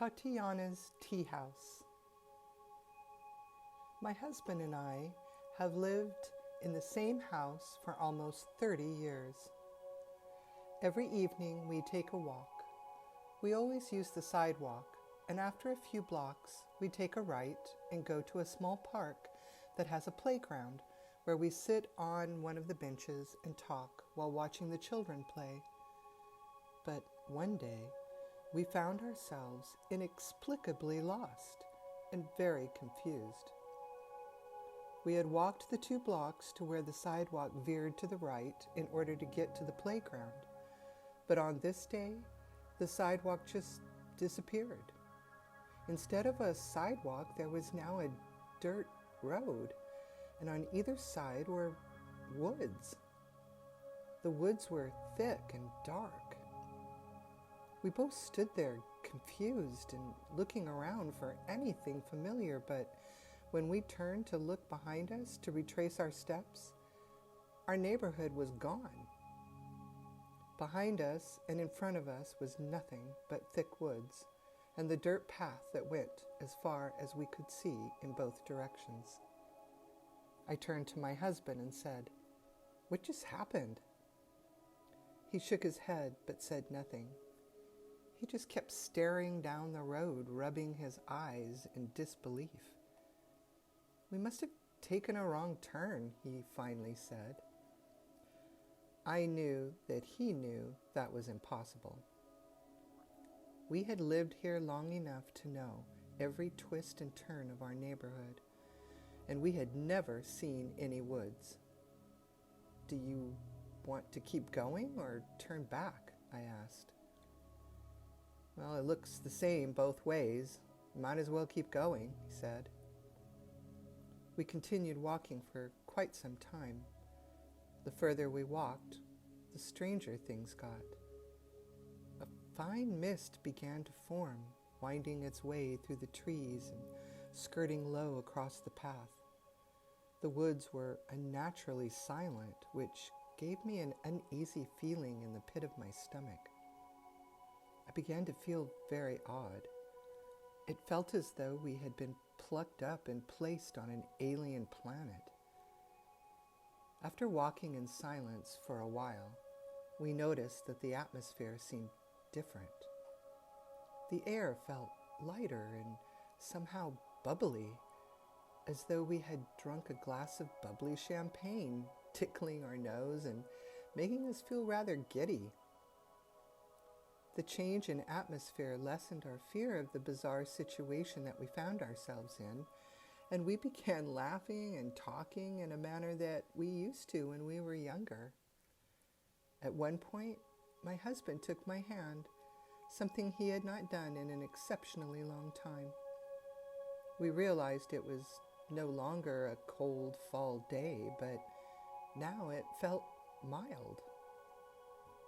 Tatiana's Tea House. My husband and I have lived in the same house for almost 30 years. Every evening we take a walk. We always use the sidewalk, and after a few blocks we take a right and go to a small park that has a playground where we sit on one of the benches and talk while watching the children play. But one day, we found ourselves inexplicably lost and very confused. We had walked the 2 blocks to where the sidewalk veered to the right in order to get to the playground. But on this day, the sidewalk just disappeared. Instead of a sidewalk, there was now a dirt road, and on either side were woods. The woods were thick and dark. We both stood there confused and looking around for anything familiar, but when we turned to look behind us to retrace our steps, our neighborhood was gone. Behind us and in front of us was nothing but thick woods and the dirt path that went as far as we could see in both directions. I turned to my husband and said, "What just happened?" He shook his head but said nothing. He just kept staring down the road, rubbing his eyes in disbelief. "We must have taken a wrong turn," he finally said. I knew that he knew that was impossible. We had lived here long enough to know every twist and turn of our neighborhood, and we had never seen any woods. "Do you want to keep going or turn back?" I asked. "Well, it looks the same both ways. Might as well keep going," he said. We continued walking for quite some time. The further we walked, the stranger things got. A fine mist began to form, winding its way through the trees and skirting low across the path. The woods were unnaturally silent, which gave me an uneasy feeling in the pit of my stomach. I began to feel very odd. It felt as though we had been plucked up and placed on an alien planet. After walking in silence for a while, we noticed that the atmosphere seemed different. The air felt lighter and somehow bubbly, as though we had drunk a glass of bubbly champagne, tickling our nose and making us feel rather giddy. The change in atmosphere lessened our fear of the bizarre situation that we found ourselves in, and we began laughing and talking in a manner that we used to when we were younger. At one point, my husband took my hand, something he had not done in an exceptionally long time. We realized it was no longer a cold fall day, but now it felt mild.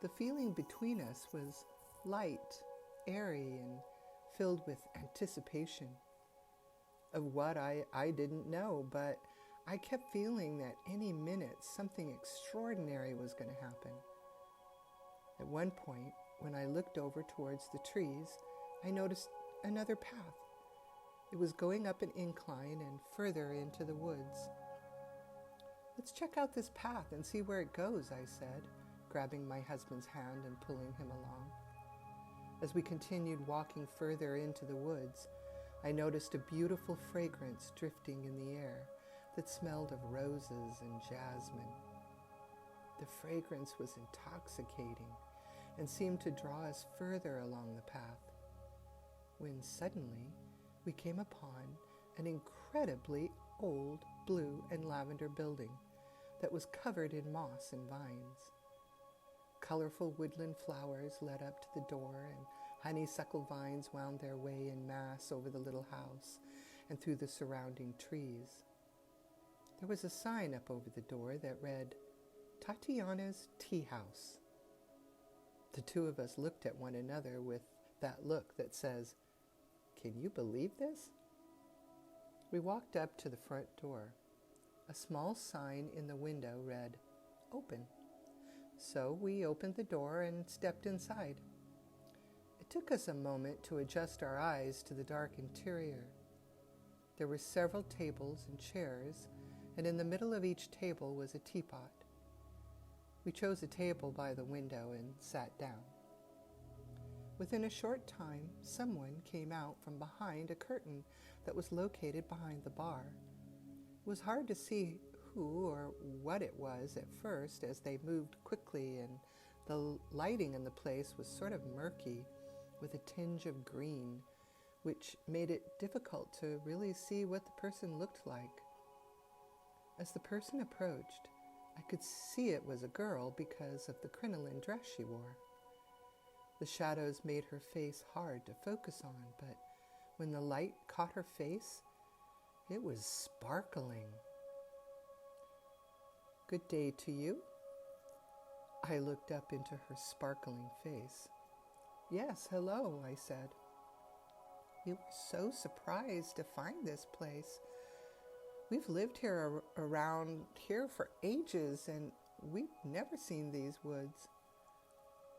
The feeling between us was light, airy, and filled with anticipation. Of what I didn't know, but I kept feeling that any minute something extraordinary was going to happen. At one point, when I looked over towards the trees, I noticed another path. It was going up an incline and further into the woods. "Let's check out this path and see where it goes," I said, grabbing my husband's hand and pulling him along. As we continued walking further into the woods, I noticed a beautiful fragrance drifting in the air that smelled of roses and jasmine. The fragrance was intoxicating and seemed to draw us further along the path, when suddenly we came upon an incredibly old blue and lavender building that was covered in moss and vines. Colorful woodland flowers led up to the door, and honeysuckle vines wound their way in mass over the little house and through the surrounding trees. There was a sign up over the door that read, "Tatiana's Tea House." The two of us looked at one another with that look that says, "Can you believe this?" We walked up to the front door. A small sign in the window read, "Open." So we opened the door and stepped inside. It It took us a moment to adjust our eyes to the dark interior. There were several tables and chairs, and in the middle of each table was a teapot. We chose a table by the window and sat down. Within a short time, someone came out from behind a curtain that was located behind the bar. It was hard to see who or what it was at first as they moved quickly, and the lighting in the place was sort of murky with a tinge of green, which made it difficult to really see what the person looked like. As the person approached, I could see it was a girl because of the crinoline dress she wore. The shadows made her face hard to focus on, but when the light caught her face, it was sparkling. "Good day to you?" I looked up into her sparkling face. "Yes, hello," I said. "We were so surprised to find this place. We've lived here around here for ages, and we've never seen these woods."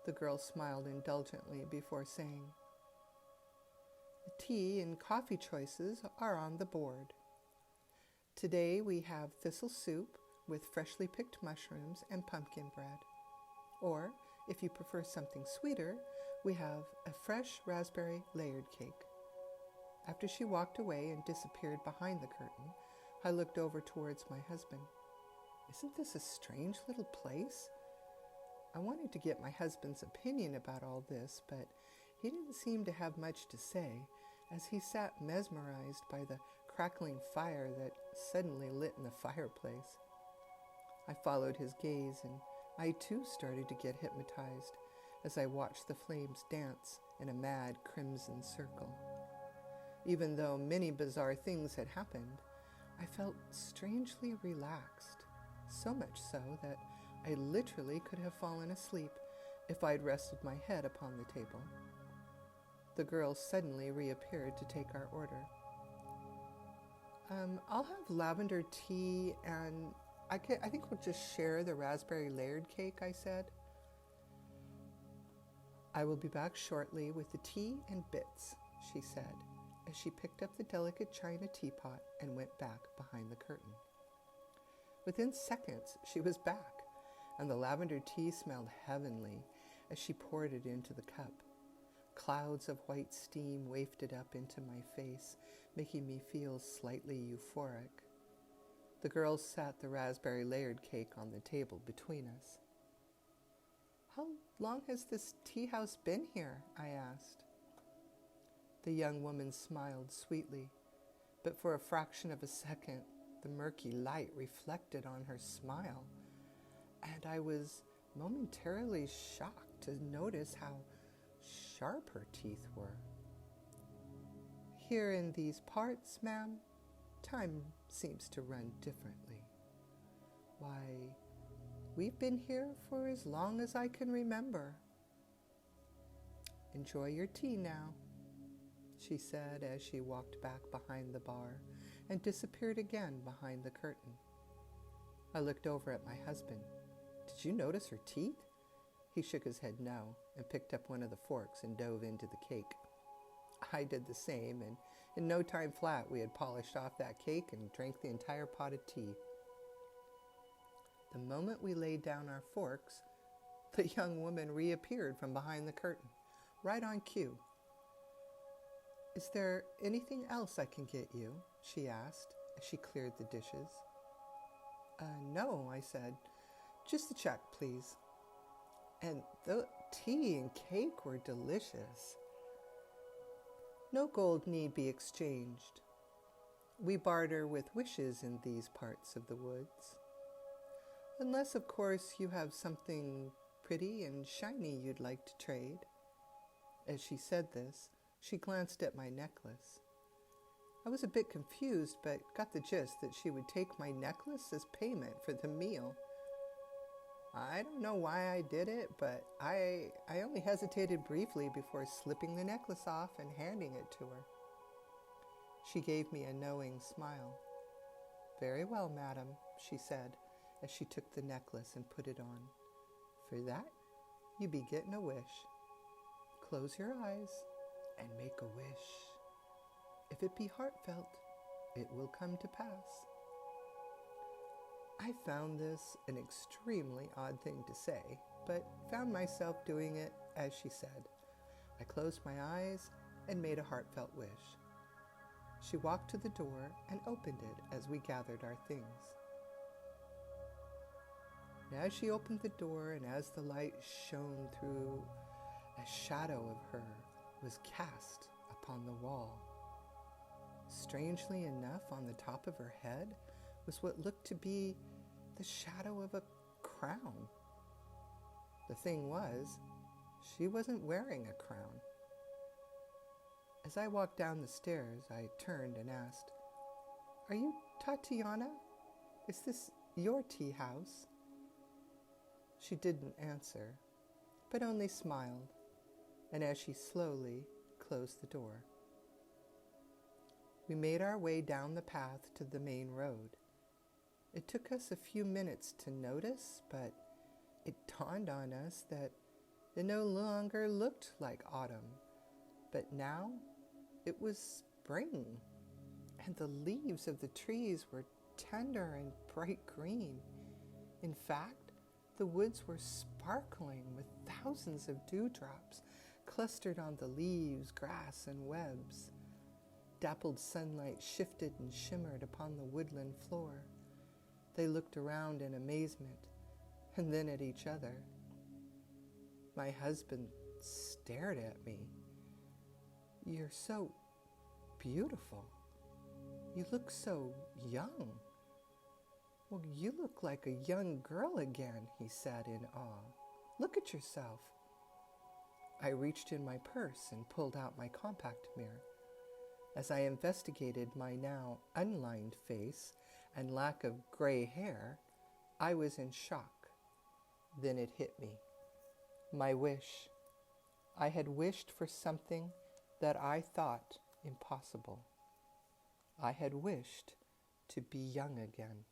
The girl smiled indulgently before saying, "The tea and coffee choices are on the board. Today we have thistle soup with freshly picked mushrooms and pumpkin bread. Or, if you prefer something sweeter, we have a fresh raspberry layered cake." After she walked away and disappeared behind the curtain, I looked over towards my husband. Isn't this a strange little place? I wanted to get my husband's opinion about all this, but he didn't seem to have much to say, as he sat mesmerized by the crackling fire that suddenly lit in the fireplace. I followed his gaze, and I too started to get hypnotized as I watched the flames dance in a mad crimson circle. Even though many bizarre things had happened, I felt strangely relaxed, so much so that I literally could have fallen asleep if I'd rested my head upon the table. The girl suddenly reappeared to take our order. I'll have lavender tea, and I think we'll just share the raspberry layered cake," I said. "I will be back shortly with the tea and bits," she said, as she picked up the delicate china teapot and went back behind the curtain. Within seconds, she was back, and the lavender tea smelled heavenly as she poured it into the cup. Clouds of white steam wafted up into my face, making me feel slightly euphoric. The girls sat the raspberry layered cake on the table between us. "How long has this tea house been here?" I asked. The young woman smiled sweetly, but for a fraction of a second, the murky light reflected on her smile, and I was momentarily shocked to notice how sharp her teeth were. "Here in these parts, ma'am, time seems to run differently. Why, we've been here for as long as I can remember." "Enjoy your tea now," she said as she walked back behind the bar and disappeared again behind the curtain. I looked over at my husband. "Did you notice her teeth?" He shook his head no and picked up one of the forks and dove into the cake. I did the same, and in no time flat we had polished off that cake and drank the entire pot of tea. The moment we laid down our forks, the young woman reappeared from behind the curtain, right on cue. "Is there anything else I can get you?" she asked as she cleared the dishes. No," I said. "Just the check, please." And the tea and cake were delicious. No gold need be exchanged. We barter with wishes in these parts of the woods. Unless, of course, you have something pretty and shiny you'd like to trade. As she said this, she glanced at my necklace. I was a bit confused, but got the gist that she would take my necklace as payment for the meal. I don't know why I did it, but I only hesitated briefly before slipping the necklace off and handing it to her. She gave me a knowing smile. "Very well, madam," she said, as she took the necklace and put it on. "For that, you be getting a wish." close your eyes and make a wish. If it be heartfelt, it will come to pass. I found this an extremely odd thing to say, but found myself doing it as she said. I closed my eyes and made a heartfelt wish. She walked to the door and opened it as we gathered our things. And as she opened the door and as the light shone through, a shadow of her was cast upon the wall. Strangely enough, on the top of her head was what looked to be the shadow of a crown. The thing was, she wasn't wearing a crown. As I walked down the stairs, I turned and asked, "Are you Tatiana? Is this your tea house?" She didn't answer, but only smiled, and as she slowly closed the door. We made our way down the path to the main road. It took us a few minutes to notice, but it dawned on us that it no longer looked like autumn, but now it was spring, and the leaves of the trees were tender and bright green. In fact, the woods were sparkling with thousands of dewdrops clustered on the leaves, grass, and webs. Dappled sunlight shifted and shimmered upon the woodland floor. They looked around in amazement, and then at each other. My husband stared at me. "You're so beautiful. You look so young." "Well, you look like a young girl again," he said in awe. "Look at yourself." I reached in my purse and pulled out my compact mirror. As I investigated my now unlined face and lack of gray hair, I was in shock. Then it hit me. My wish. I had wished for something that I thought impossible. I had wished to be young again.